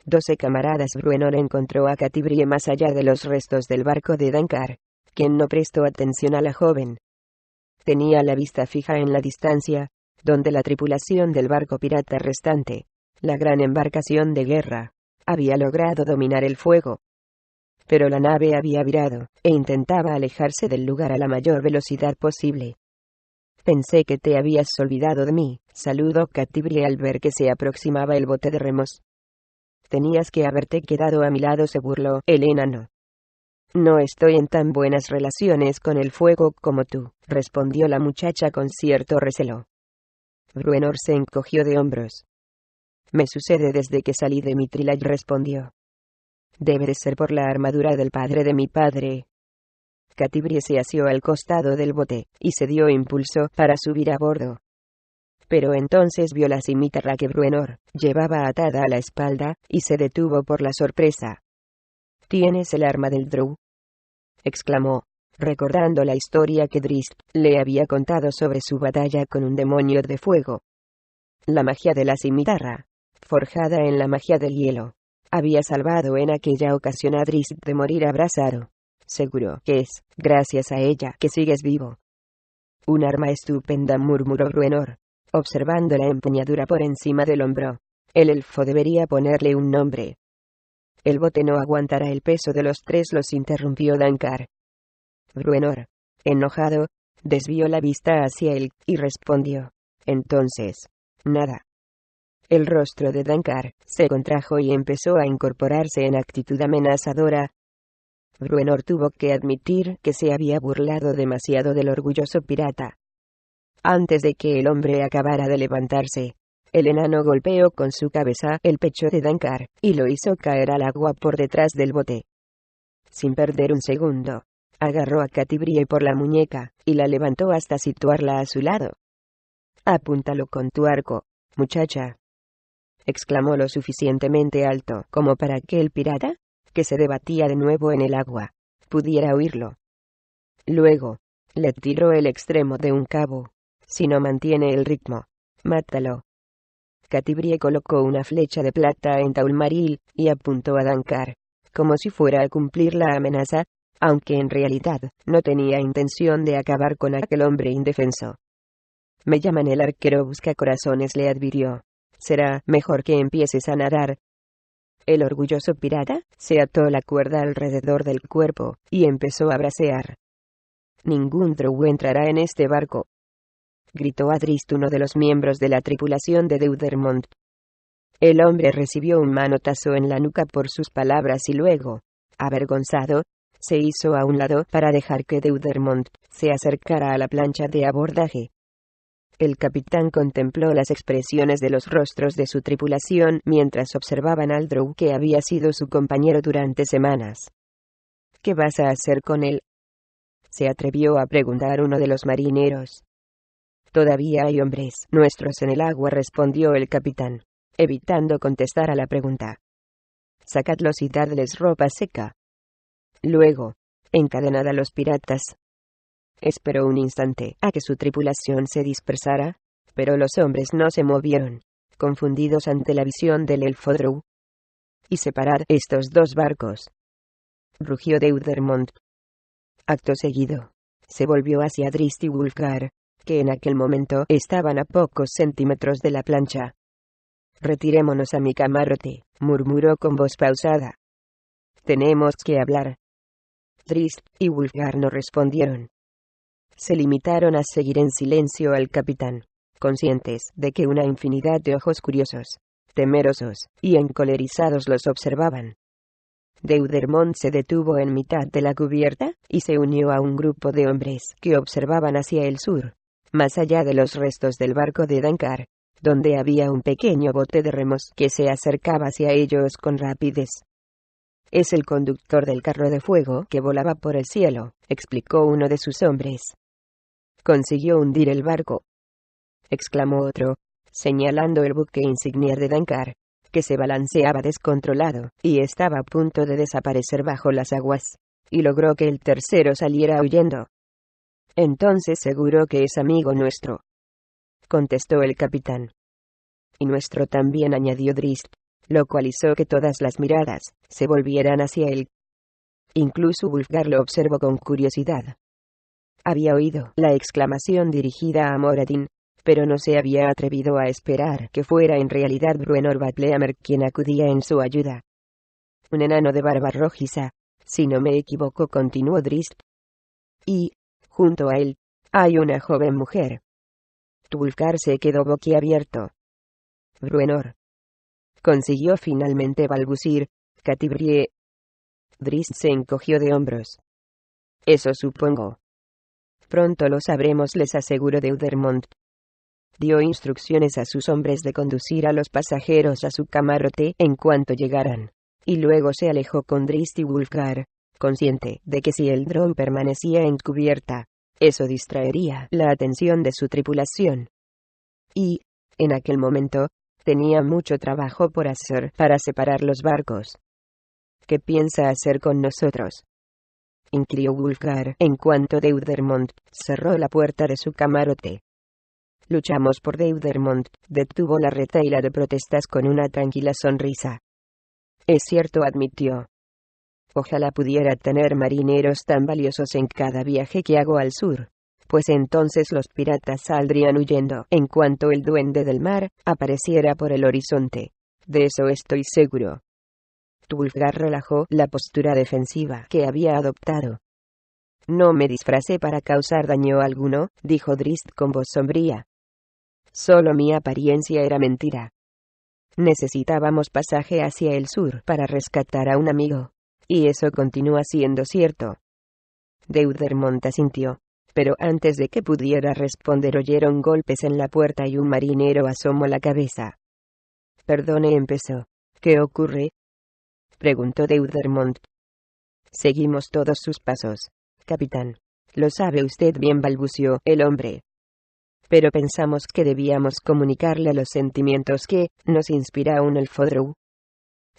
12 camaradas. Bruenor encontró a Catibrie más allá de los restos del barco de Dankar, quien no prestó atención a la joven. Tenía la vista fija en la distancia, donde la tripulación del barco pirata restante, la gran embarcación de guerra, había logrado dominar el fuego. Pero la nave había virado, e intentaba alejarse del lugar a la mayor velocidad posible. Pensé que te habías olvidado de mí, saludó Catibrie al ver que se aproximaba el bote de remos. Tenías que haberte quedado a mi lado, se burló el enano. No estoy en tan buenas relaciones con el fuego como tú, respondió la muchacha con cierto recelo. Bruenor se encogió de hombros. Me sucede desde que salí de Mithril, respondió. Debe de ser por la armadura del padre de mi padre. Catibrie se asió al costado del bote, y se dio impulso para subir a bordo. Pero entonces vio la cimitarra que Bruenor llevaba atada a la espalda, y se detuvo por la sorpresa. ¿Tienes el arma del Drow?, exclamó, recordando la historia que Drizzt le había contado sobre su batalla con un demonio de fuego. La magia de la cimitarra, forjada en la magia del hielo, había salvado en aquella ocasión a Drizzt de morir abrasado. Seguro que es gracias a ella que sigues vivo. Un arma estupenda, murmuró Bruenor, observando la empuñadura por encima del hombro. El elfo debería ponerle un nombre. El bote no aguantará el peso de los tres, los interrumpió Dankar. Bruenor, enojado, desvió la vista hacia él, y respondió. Entonces, nada. El rostro de Dankar se contrajo y empezó a incorporarse en actitud amenazadora. Bruenor tuvo que admitir que se había burlado demasiado del orgulloso pirata. Antes de que el hombre acabara de levantarse, el enano golpeó con su cabeza el pecho de Dankar, y lo hizo caer al agua por detrás del bote. Sin perder un segundo, agarró a Catibrie por la muñeca, y la levantó hasta situarla a su lado. «Apúntalo con tu arco, muchacha», exclamó lo suficientemente alto como para que el pirata, que se debatía de nuevo en el agua, pudiera oírlo. Luego, le tiró el extremo de un cabo. «Si no mantiene el ritmo, mátalo». Catibrie colocó una flecha de plata en Taulmaril, y apuntó a Dankar, como si fuera a cumplir la amenaza, aunque en realidad no tenía intención de acabar con aquel hombre indefenso. «Me llaman el arquero buscacorazones», le advirtió. «Será mejor que empieces a nadar». El orgulloso pirata se ató la cuerda alrededor del cuerpo, y empezó a bracear. «Ningún Drow entrará en este barco», gritó a Drizzt, uno de los miembros de la tripulación de Deudermont. El hombre recibió un manotazo en la nuca por sus palabras y luego, avergonzado, se hizo a un lado para dejar que Deudermont se acercara a la plancha de abordaje. El capitán contempló las expresiones de los rostros de su tripulación mientras observaban al Drow que había sido su compañero durante semanas. «¿Qué vas a hacer con él?», se atrevió a preguntar uno de los marineros. «Todavía hay hombres nuestros en el agua», respondió el capitán, evitando contestar a la pregunta. «Sacadlos y dadles ropa seca». Luego, encadenad a los piratas. Esperó un instante a que su tripulación se dispersara, pero los hombres no se movieron, confundidos ante la visión del elfo Drow. «Y separad estos dos barcos», rugió Deudermont. Acto seguido, se volvió hacia Drizzt y Wulfgar, que en aquel momento estaban a pocos centímetros de la plancha. «Retirémonos a mi camarote», murmuró con voz pausada. «Tenemos que hablar». Drizzt y Wulfgar no respondieron. Se limitaron a seguir en silencio al capitán, conscientes de que una infinidad de ojos curiosos, temerosos y encolerizados los observaban. Deudermont se detuvo en mitad de la cubierta, y se unió a un grupo de hombres que observaban hacia el sur, más allá de los restos del barco de Dankar, donde había un pequeño bote de remos que se acercaba hacia ellos con rapidez. «Es el conductor del carro de fuego que volaba por el cielo», explicó uno de sus hombres. «Consiguió hundir el barco», exclamó otro, señalando el buque insignia de Dankar, que se balanceaba descontrolado y estaba a punto de desaparecer bajo las aguas, y logró que el tercero saliera huyendo. «Entonces seguro que es amigo nuestro», contestó el capitán. «Y nuestro también», añadió Drizzt, lo cual hizo que todas las miradas se volvieran hacia él. Incluso Wulfgar lo observó con curiosidad. Había oído la exclamación dirigida a Moradin, pero no se había atrevido a esperar que fuera en realidad Bruenor Batleamer quien acudía en su ayuda. Un enano de barba rojiza, si no me equivoco, continuó Drizzt. Y, junto a él, hay una joven mujer. Wulfgar se quedó boquiabierto. Bruenor. Consiguió finalmente balbucir, Catibrie. Drizzt se encogió de hombros. Eso supongo. Pronto lo sabremos, les aseguró Deudermont. Dio instrucciones a sus hombres de conducir a los pasajeros a su camarote en cuanto llegaran, y luego se alejó con Drizzt y Wulfgar, consciente de que si el dron permanecía en cubierta, eso distraería la atención de su tripulación. Y, en aquel momento, tenía mucho trabajo por hacer para separar los barcos. ¿Qué piensa hacer con nosotros?, inquirió Wulfgar en cuanto Deudermont cerró la puerta de su camarote. Luchamos por Deudermont, detuvo la retahíla de protestas con una tranquila sonrisa. Es cierto, admitió. Ojalá pudiera tener marineros tan valiosos en cada viaje que hago al sur, pues entonces los piratas saldrían huyendo en cuanto el duende del mar apareciera por el horizonte. De eso estoy seguro. Wulfgar relajó la postura defensiva que había adoptado. No me disfracé para causar daño alguno, dijo Drizzt con voz sombría. Solo mi apariencia era mentira. Necesitábamos pasaje hacia el sur para rescatar a un amigo, y eso continúa siendo cierto. Deudermont asintió, pero antes de que pudiera responder oyeron golpes en la puerta y un marinero asomó la cabeza. Perdone, empezó. ¿Qué ocurre?, preguntó Deudermont. Seguimos todos sus pasos, capitán. Lo sabe usted bien, balbuceó el hombre. Pero pensamos que debíamos comunicarle los sentimientos que nos inspira un elfo drow.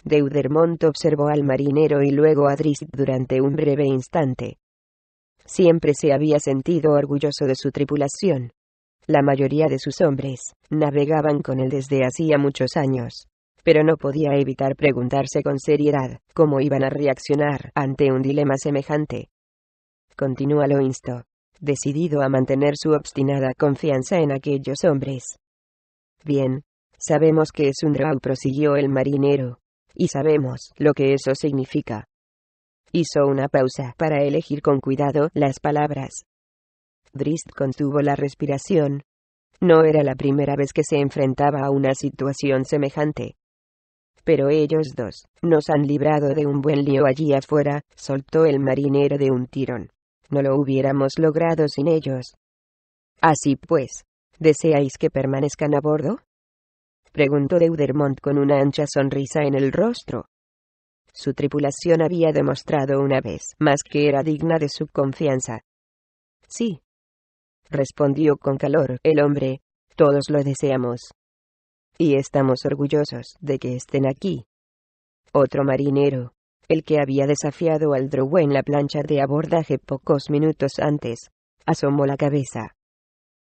Deudermont observó al marinero y luego a Drizzt durante un breve instante. Siempre se había sentido orgulloso de su tripulación. La mayoría de sus hombres navegaban con él desde hacía muchos años, pero no podía evitar preguntarse con seriedad cómo iban a reaccionar ante un dilema semejante. Continúa, lo instó, decidido a mantener su obstinada confianza en aquellos hombres. Bien, sabemos que es un drow, prosiguió el marinero, y sabemos lo que eso significa. Hizo una pausa para elegir con cuidado las palabras. Drizzt contuvo la respiración. No era la primera vez que se enfrentaba a una situación semejante. Pero ellos dos nos han librado de un buen lío allí afuera, soltó el marinero de un tirón. No lo hubiéramos logrado sin ellos. Así pues, ¿deseáis que permanezcan a bordo?, preguntó Deudermont con una ancha sonrisa en el rostro. Su tripulación había demostrado una vez más que era digna de su confianza. Sí, respondió con calor el hombre, todos lo deseamos. Y estamos orgullosos de que estén aquí. Otro marinero, el que había desafiado al drow en la plancha de abordaje pocos minutos antes, asomó la cabeza.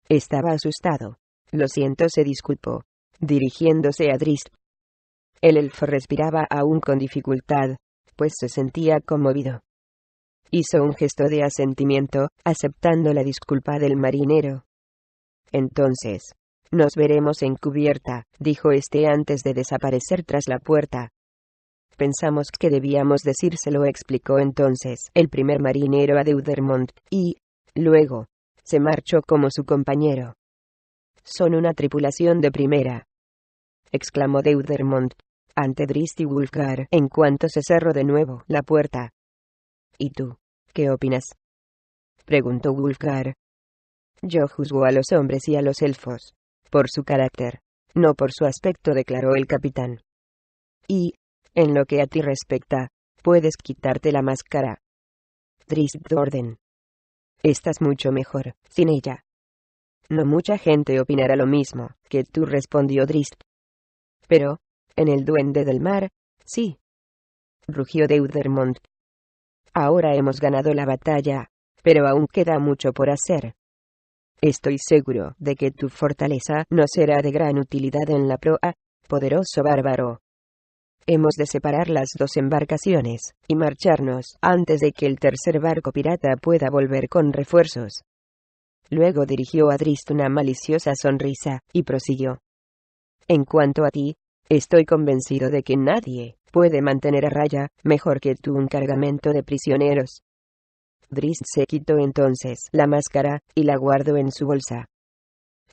Estaba asustado. Lo siento, se disculpó, dirigiéndose a Drizzt. El elfo respiraba aún con dificultad, pues se sentía conmovido. Hizo un gesto de asentimiento, aceptando la disculpa del marinero. Entonces, nos veremos en cubierta, dijo este antes de desaparecer tras la puerta. Pensamos que debíamos decírselo, explicó entonces el primer marinero a Deudermont, y, luego, se marchó como su compañero. Son una tripulación de primera, exclamó Deudermont ante Drizzt y Wulfgar en cuanto se cerró de nuevo la puerta. ¿Y tú, qué opinas?, preguntó Wulfgar. Yo juzgo a los hombres y a los elfos por su carácter, no por su aspecto, declaró el capitán. Y, en lo que a ti respecta, puedes quitarte la máscara. Drizzt orden. Estás mucho mejor sin ella. No mucha gente opinará lo mismo que tú, respondió Drizzt. Pero, en el duende del mar, sí, rugió Deudermont. Ahora hemos ganado la batalla, pero aún queda mucho por hacer. Estoy seguro de que tu fortaleza nos será de gran utilidad en la proa, poderoso bárbaro. Hemos de separar las dos embarcaciones, y marcharnos, antes de que el tercer barco pirata pueda volver con refuerzos. Luego dirigió a Drizzt una maliciosa sonrisa, y prosiguió. En cuanto a ti, estoy convencido de que nadie puede mantener a raya, mejor que tú, un cargamento de prisioneros. Drizzt se quitó entonces la máscara, y la guardó en su bolsa.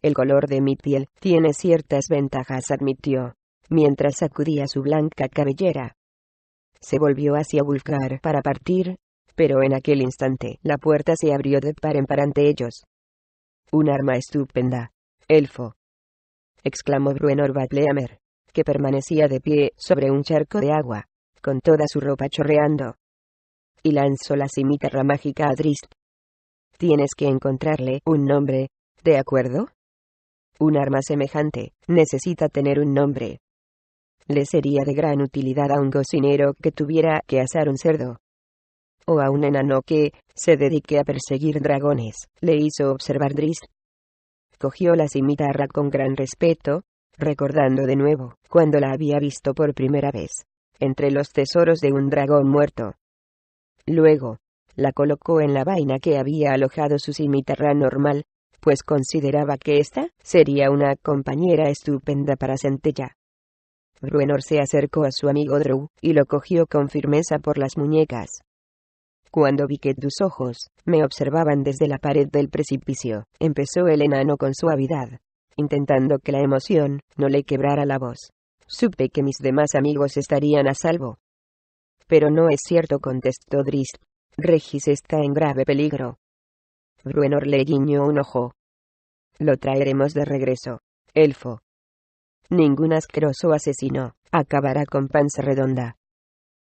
El color de mi piel tiene ciertas ventajas, admitió, mientras sacudía su blanca cabellera. Se volvió hacia Wulfgar para partir, pero en aquel instante la puerta se abrió de par en par ante ellos. Un arma estupenda, elfo, exclamó Bruenor Vatleamer, que permanecía de pie sobre un charco de agua, con toda su ropa chorreando. Y lanzó la cimitarra mágica a Drizzt. Tienes que encontrarle un nombre, ¿de acuerdo? Un arma semejante necesita tener un nombre. Le sería de gran utilidad a un cocinero que tuviera que asar un cerdo. O a un enano que se dedique a perseguir dragones, le hizo observar Drizzt. Cogió la cimitarra con gran respeto, recordando de nuevo cuando la había visto por primera vez, entre los tesoros de un dragón muerto. Luego, la colocó en la vaina que había alojado su cimitarra normal, pues consideraba que ésta sería una compañera estupenda para Centella. Bruenor se acercó a su amigo Drow, y lo cogió con firmeza por las muñecas. Cuando vi que tus ojos me observaban desde la pared del precipicio, empezó el enano con suavidad, intentando que la emoción no le quebrara la voz. Supe que mis demás amigos estarían a salvo. Pero no es cierto, contestó Drizzt. Regis está en grave peligro. Bruenor le guiñó un ojo. Lo traeremos de regreso, elfo. Ningún asqueroso asesino acabará con panza redonda.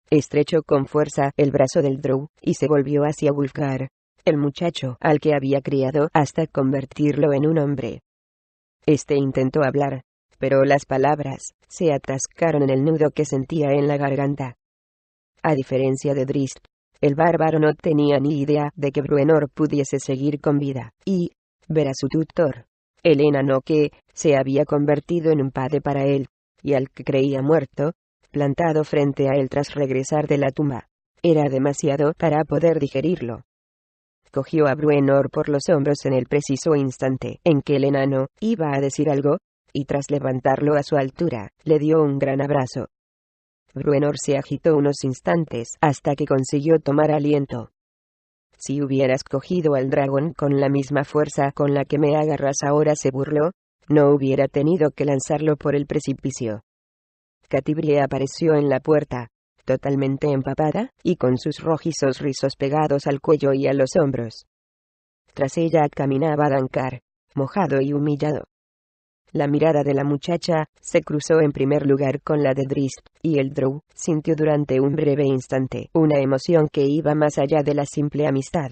Estrechó con fuerza el brazo del Drow, y se volvió hacia Wulfgar, el muchacho al que había criado hasta convertirlo en un hombre. Este intentó hablar, pero las palabras se atascaron en el nudo que sentía en la garganta. A diferencia de Drizzt, el bárbaro no tenía ni idea de que Bruenor pudiese seguir con vida, y ver a su tutor, el enano que se había convertido en un padre para él, y al que creía muerto, plantado frente a él tras regresar de la tumba, era demasiado para poder digerirlo. Cogió a Bruenor por los hombros en el preciso instante en que el enano iba a decir algo, y tras levantarlo a su altura, le dio un gran abrazo. Bruenor se agitó unos instantes hasta que consiguió tomar aliento. Si hubieras cogido al dragón con la misma fuerza con la que me agarras ahora, se burló, no hubiera tenido que lanzarlo por el precipicio. Catibrie apareció en la puerta, totalmente empapada, y con sus rojizos rizos pegados al cuello y a los hombros. Tras ella caminaba Dankar, mojado y humillado. La mirada de la muchacha se cruzó en primer lugar con la de Drizzt, y el Drow sintió durante un breve instante una emoción que iba más allá de la simple amistad.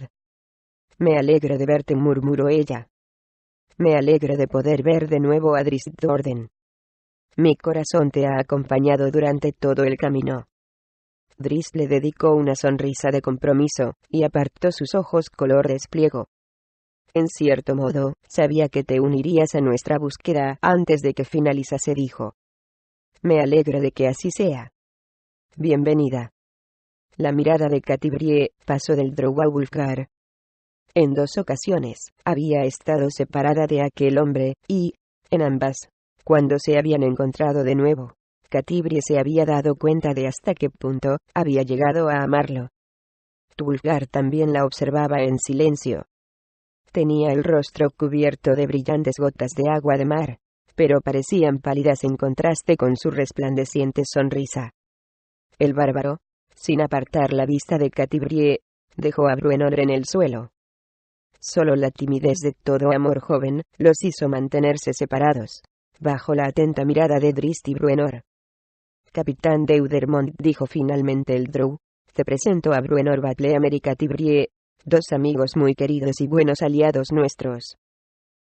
Me alegro de verte, murmuró ella. Me alegro de poder ver de nuevo a Drizzt Do'Urden. Mi corazón te ha acompañado durante todo el camino. Drizzt le dedicó una sonrisa de compromiso, y apartó sus ojos color despliego. En cierto modo, sabía que te unirías a nuestra búsqueda antes de que finalizase, dijo. Me alegro de que así sea. Bienvenida. La mirada de Catibrie pasó del Drow a Wulfgar. En 2 ocasiones, había estado separada de aquel hombre, y, en ambas, cuando se habían encontrado de nuevo, Catibrie se había dado cuenta de hasta qué punto había llegado a amarlo. Wulfgar también la observaba en silencio. Tenía el rostro cubierto de brillantes gotas de agua de mar, pero parecían pálidas en contraste con su resplandeciente sonrisa. El bárbaro, sin apartar la vista de Catibrie, dejó a Bruenor en el suelo. Solo la timidez de todo amor joven los hizo mantenerse separados, bajo la atenta mirada de Drizzt y Bruenor. Capitán Deudermont, dijo finalmente el Drow, te presento a Bruenor Vatleamer y Catibrie, 2 amigos muy queridos y buenos aliados nuestros.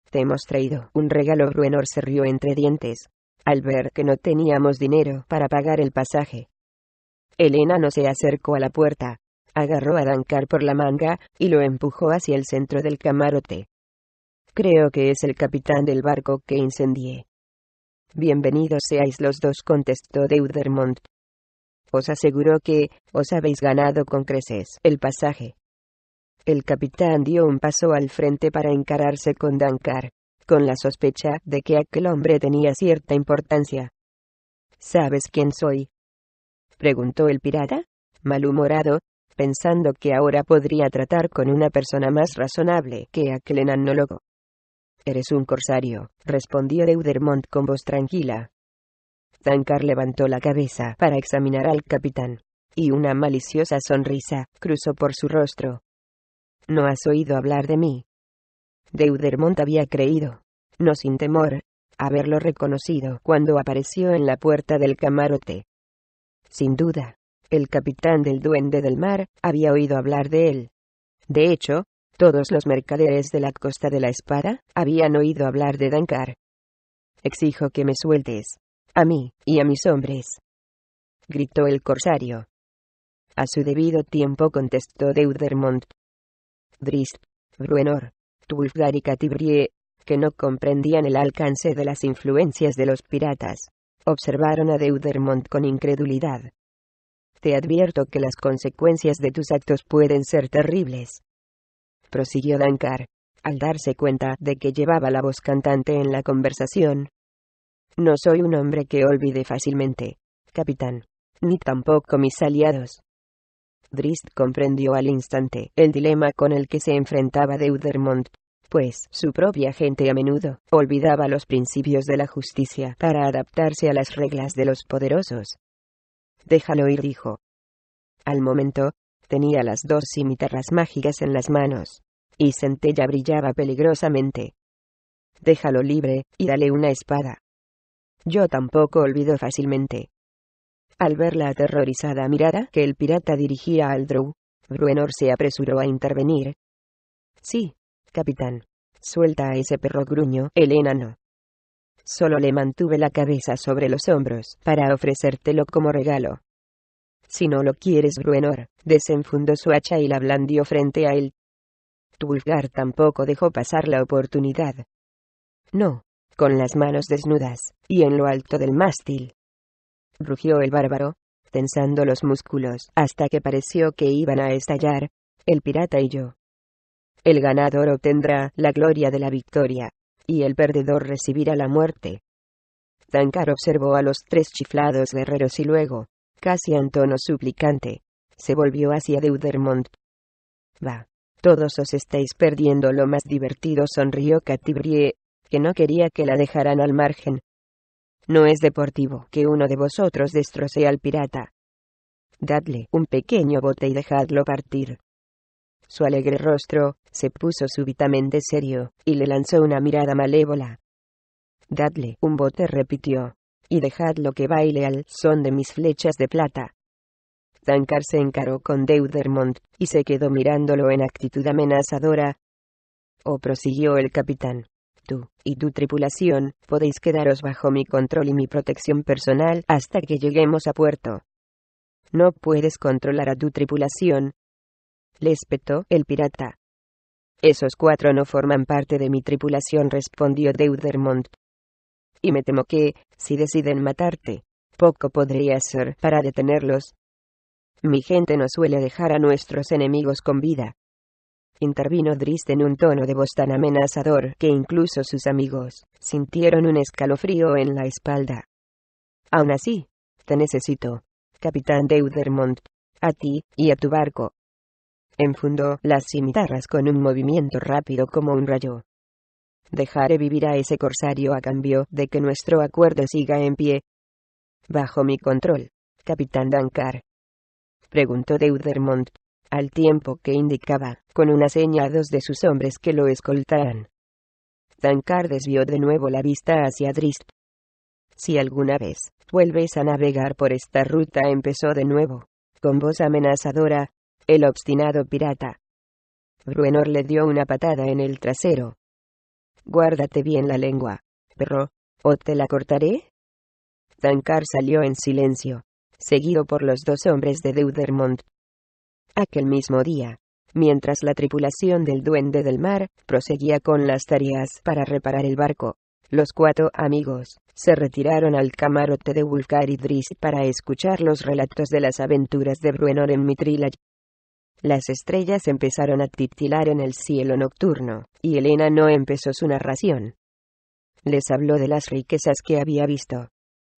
Te hemos traído un regalo. Bruenor se rió entre dientes, al ver que no teníamos dinero para pagar el pasaje. El enano se acercó a la puerta, agarró a Dankar por la manga, y lo empujó hacia el centro del camarote. Creo que es el capitán del barco que incendié. Bienvenidos seáis los dos, contestó Deudermont. os aseguro que os habéis ganado con creces el pasaje. El capitán dio un paso al frente para encararse con Dankar, con la sospecha de que aquel hombre tenía cierta importancia. ¿Sabes quién soy?, preguntó el pirata, malhumorado, pensando que ahora podría tratar con una persona más razonable que aquel enanólogo. Eres un corsario, respondió Deudermont con voz tranquila. Dankar levantó la cabeza para examinar al capitán, y una maliciosa sonrisa cruzó por su rostro. ¿No has oído hablar de mí? Deudermont había creído, no sin temor, haberlo reconocido cuando apareció en la puerta del camarote. Sin duda, el capitán del Duende del Mar había oído hablar de él. De hecho, todos los mercaderes de la Costa de la Espada habían oído hablar de Dankar. Exijo que me sueltes, a mí y a mis hombres, gritó el corsario. A su debido tiempo, contestó Deudermont. Drizzt, Bruenor, Wulfgar y Catibrie, que no comprendían el alcance de las influencias de los piratas, observaron a Deudermont con incredulidad. Te advierto que las consecuencias de tus actos pueden ser terribles, prosiguió Dankar, al darse cuenta de que llevaba la voz cantante en la conversación. No soy un hombre que olvide fácilmente, capitán, ni tampoco mis aliados. Drizzt comprendió al instante el dilema con el que se enfrentaba Deudermont, pues su propia gente a menudo olvidaba los principios de la justicia para adaptarse a las reglas de los poderosos. Déjalo ir, dijo. Al momento, tenía las dos cimitarras mágicas en las manos, y Centella brillaba peligrosamente. Déjalo libre, y dale una espada. Yo tampoco olvido fácilmente. Al ver la aterrorizada mirada que el pirata dirigía al Drow, Bruenor se apresuró a intervenir. Sí, capitán. Suelta a ese perro, gruñó el enano. Solo le mantuve la cabeza sobre los hombros para ofrecértelo como regalo. Si no lo quieres, Bruenor desenfundó su hacha y la blandió frente a él. Wulfgar tampoco dejó pasar la oportunidad. No, con las manos desnudas, y en lo alto del mástil, rugió el bárbaro, tensando los músculos hasta que pareció que iban a estallar, el pirata y yo. El ganador obtendrá la gloria de la victoria, y el perdedor recibirá la muerte. Dankar observó a los tres chiflados guerreros y luego, casi en tono suplicante, se volvió hacia Deudermont. Va, todos os estáis perdiendo lo más divertido, sonrió Catibrie, que no quería que la dejaran al margen. No es deportivo que uno de vosotros destroce al pirata. Dadle un pequeño bote y dejadlo partir. Su alegre rostro se puso súbitamente serio, y le lanzó una mirada malévola. Dadle un bote, repitió, y dejadlo que baile al son de mis flechas de plata. Dankar se encaró con Deudermont, y se quedó mirándolo en actitud amenazadora. Oh, prosiguió el capitán. Tú y tu tripulación podéis quedaros bajo mi control y mi protección personal hasta que lleguemos a puerto. No puedes controlar a tu tripulación, le espetó el pirata. Esos 4 no forman parte de mi tripulación, respondió Deudermont. Y me temo que, si deciden matarte, poco podría hacer para detenerlos. Mi gente no suele dejar a nuestros enemigos con vida. Intervino Drizzt en un tono de voz tan amenazador que incluso sus amigos sintieron un escalofrío en la espalda. Aún así, te necesito, capitán Deudermont, a ti y a tu barco. Enfundó las cimitarras con un movimiento rápido como un rayo. Dejaré vivir a ese corsario a cambio de que nuestro acuerdo siga en pie. Bajo mi control, capitán Dankar, preguntó Deudermont, al tiempo que indicaba, con una seña, a 2 de sus hombres que lo escoltaran. Dankar desvió de nuevo la vista hacia Drizzt. Si alguna vez vuelves a navegar por esta ruta, empezó de nuevo, con voz amenazadora, el obstinado pirata. Bruenor le dio una patada en el trasero. Guárdate bien la lengua, perro, o te la cortaré. Dankar salió en silencio, seguido por los 2 hombres de Deudermont. Aquel mismo día, mientras la tripulación del Duende del Mar proseguía con las tareas para reparar el barco, los 4 amigos se retiraron al camarote de Wulfgar y Drizzt para escuchar los relatos de las aventuras de Bruenor en Mithril. Las estrellas empezaron a titilar en el cielo nocturno, y el enano empezó su narración. Les habló de las riquezas que había visto,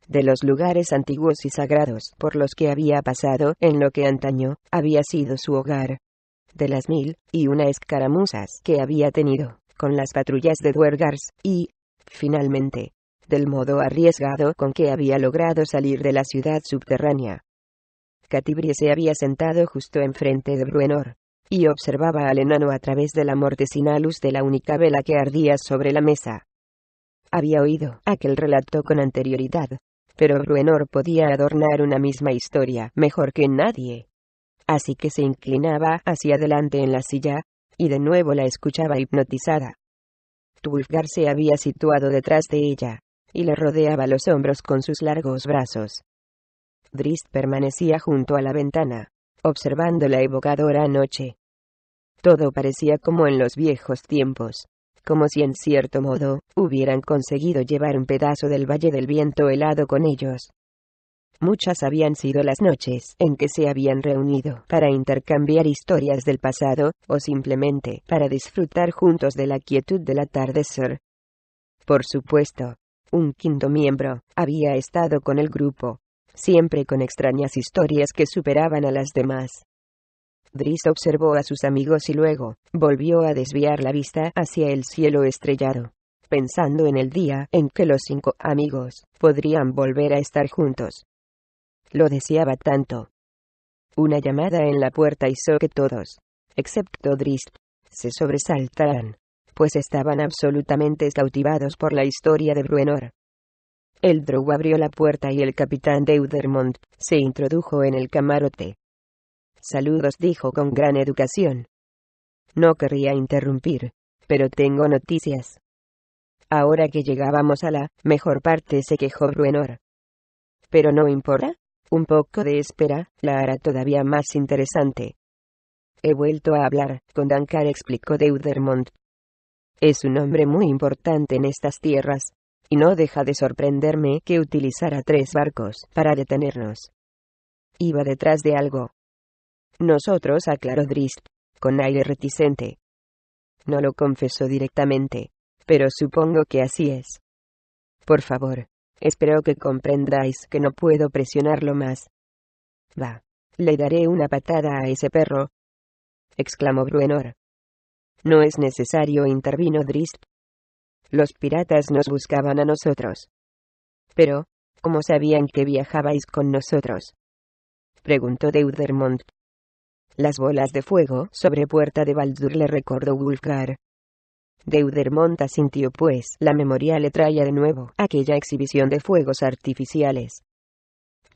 de los lugares antiguos y sagrados por los que había pasado en lo que antaño había sido su hogar, de las 1001 escaramuzas que había tenido con las patrullas de Duergars, y, finalmente, del modo arriesgado con que había logrado salir de la ciudad subterránea. Catibrie se había sentado justo enfrente de Bruenor, y observaba al enano a través de la mortecina luz de la única vela que ardía sobre la mesa. Había oído aquel relato con anterioridad, pero Bruenor podía adornar una misma historia mejor que nadie. Así que se inclinaba hacia adelante en la silla, y de nuevo la escuchaba hipnotizada. Wulfgar se había situado detrás de ella, y le rodeaba los hombros con sus largos brazos. Drizzt permanecía junto a la ventana, observando la evocadora noche. Todo parecía como en los viejos tiempos, como si en cierto modo hubieran conseguido llevar un pedazo del Valle del Viento helado con ellos. Muchas habían sido las noches en que se habían reunido para intercambiar historias del pasado, o simplemente para disfrutar juntos de la quietud del atardecer. Por supuesto, un quinto miembro había estado con el grupo, siempre con extrañas historias que superaban a las demás. Drizzt observó a sus amigos y luego volvió a desviar la vista hacia el cielo estrellado, pensando en el día en que los 5 amigos podrían volver a estar juntos. Lo deseaba tanto. Una llamada en la puerta hizo que todos, excepto Drizzt, se sobresaltaran, pues estaban absolutamente cautivados por la historia de Bruenor. El drow abrió la puerta y el capitán Deudermont se introdujo en el camarote. «Saludos», dijo con gran educación. No querría interrumpir, pero tengo noticias. Ahora que llegábamos a la mejor parte, se quejó Bruenor. Pero no importa. Un poco de espera la hará todavía más interesante. He vuelto a hablar con Dankar, explicó Deudermont. Es un hombre muy importante en estas tierras, y no deja de sorprenderme que utilizara 3 barcos para detenernos. Iba detrás de algo. Nosotros, aclaró Drizzt, con aire reticente. No lo confesó directamente, pero supongo que así es. Por favor. Espero que comprendáis que no puedo presionarlo más. Va, le daré una patada a ese perro, exclamó Bruenor. No es necesario, intervino Drizzt. Los piratas nos buscaban a nosotros. Pero, ¿cómo sabían que viajabais con nosotros?, preguntó Deudermont. Las bolas de fuego sobre Puerta de Baldur, le recordó Wulfgar. Deudermont asintió, pues la memoria le traía de nuevo aquella exhibición de fuegos artificiales.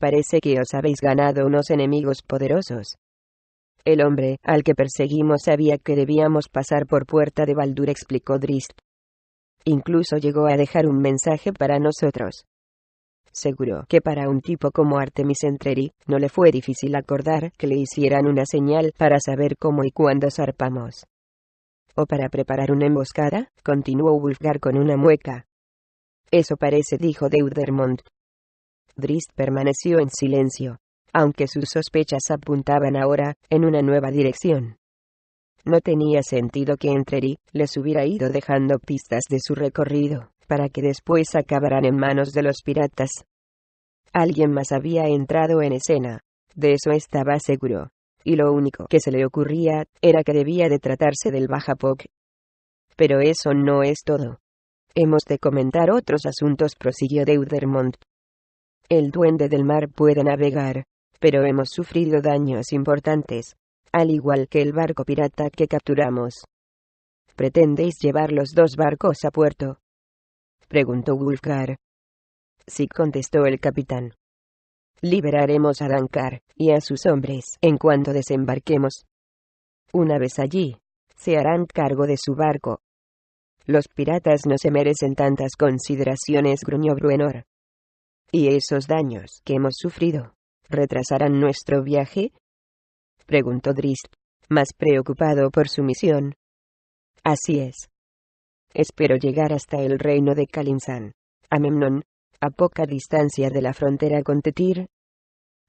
Parece que os habéis ganado unos enemigos poderosos. El hombre al que perseguimos sabía que debíamos pasar por Puerta de Baldur, explicó Drizzt. Incluso llegó a dejar un mensaje para nosotros. Seguro que para un tipo como Artemis Entreri no le fue difícil acordar que le hicieran una señal para saber cómo y cuándo zarpamos. ¿O para preparar una emboscada?, continuó Wulfgar con una mueca. Eso parece, dijo Deudermont. Drizzt permaneció en silencio, aunque sus sospechas apuntaban ahora en una nueva dirección. No tenía sentido que Entreri les hubiera ido dejando pistas de su recorrido, para que después acabaran en manos de los piratas. Alguien más había entrado en escena, de eso estaba seguro, y lo único que se le ocurría era que debía de tratarse del Bajapok. Pero eso no es todo. Hemos de comentar otros asuntos, prosiguió Deudermont. El duende del mar puede navegar, pero hemos sufrido daños importantes, al igual que el barco pirata que capturamos. ¿Pretendéis llevar los 2 barcos a puerto?, preguntó Wulfgar. Sí, contestó el capitán. Liberaremos a Dankar y a sus hombres en cuanto desembarquemos. Una vez allí, se harán cargo de su barco. Los piratas no se merecen tantas consideraciones, gruñó Bruenor. ¿Y esos daños que hemos sufrido retrasarán nuestro viaje?, preguntó Drizzt, más preocupado por su misión. Así es. Espero llegar hasta el reino de Kalinsan, Amemnon, a poca distancia de la frontera con Tetir.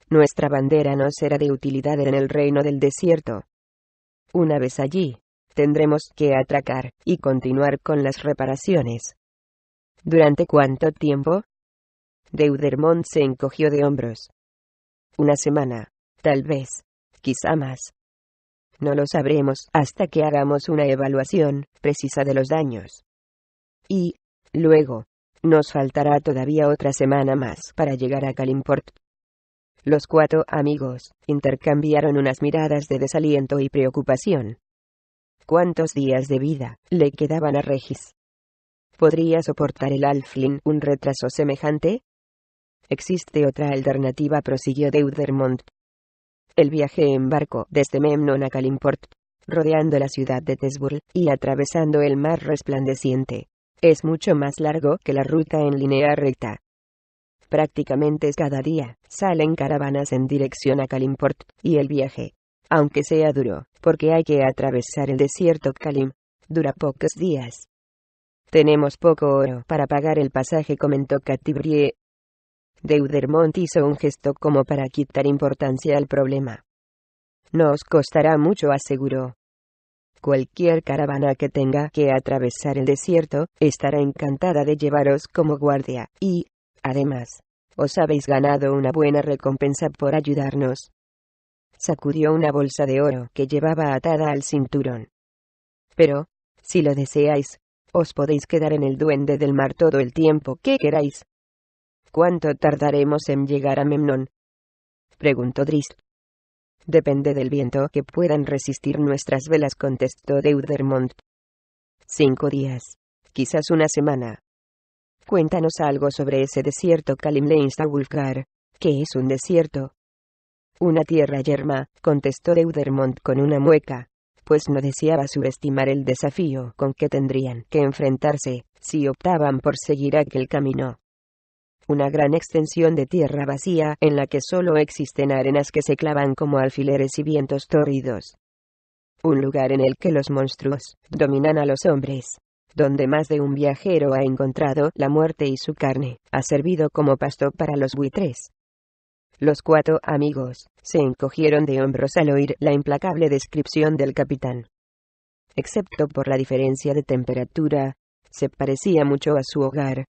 Nuestra bandera no será de utilidad en el reino del desierto. Una vez allí, tendremos que atracar y continuar con las reparaciones. ¿Durante cuánto tiempo? Deudermont se encogió de hombros. Una semana, tal vez, quizá más. No lo sabremos hasta que hagamos una evaluación precisa de los daños. Y, luego, nos faltará todavía otra semana más para llegar a Kalimport. Los 4 amigos intercambiaron unas miradas de desaliento y preocupación. ¿Cuántos días de vida le quedaban a Regis? ¿Podría soportar el Alfling un retraso semejante? Existe otra alternativa, prosiguió Deudermont. El viaje en barco desde Memnon a Kalimport, rodeando la ciudad de Tesburl y atravesando el mar resplandeciente, es mucho más largo que la ruta en línea recta. Prácticamente cada día salen caravanas en dirección a Kalimport, y el viaje, aunque sea duro, porque hay que atravesar el desierto Kalim, dura pocos días. Tenemos poco oro para pagar el pasaje, comentó Catibrie. Deudermont hizo un gesto como para quitar importancia al problema. Nos costará mucho, aseguró. Cualquier caravana que tenga que atravesar el desierto estará encantada de llevaros como guardia, y, además, os habéis ganado una buena recompensa por ayudarnos. Sacudió una bolsa de oro que llevaba atada al cinturón. Pero, si lo deseáis, os podéis quedar en el Duende del Mar todo el tiempo que queráis. ¿Cuánto tardaremos en llegar a Memnon?, preguntó Drizzt. Depende del viento que puedan resistir nuestras velas, contestó Deudermont. 5 días, quizás una semana. Cuéntanos algo sobre ese desierto Kalimleinstawulfgar. ¿Qué es un desierto? Una tierra yerma, contestó Deudermont con una mueca, pues no deseaba subestimar el desafío con que tendrían que enfrentarse si optaban por seguir aquel camino. Una gran extensión de tierra vacía en la que solo existen arenas que se clavan como alfileres y vientos tórridos. Un lugar en el que los monstruos dominan a los hombres, donde más de un viajero ha encontrado la muerte y su carne ha servido como pasto para los buitres. Los 4 amigos se encogieron de hombros al oír la implacable descripción del capitán. Excepto por la diferencia de temperatura, se parecía mucho a su hogar,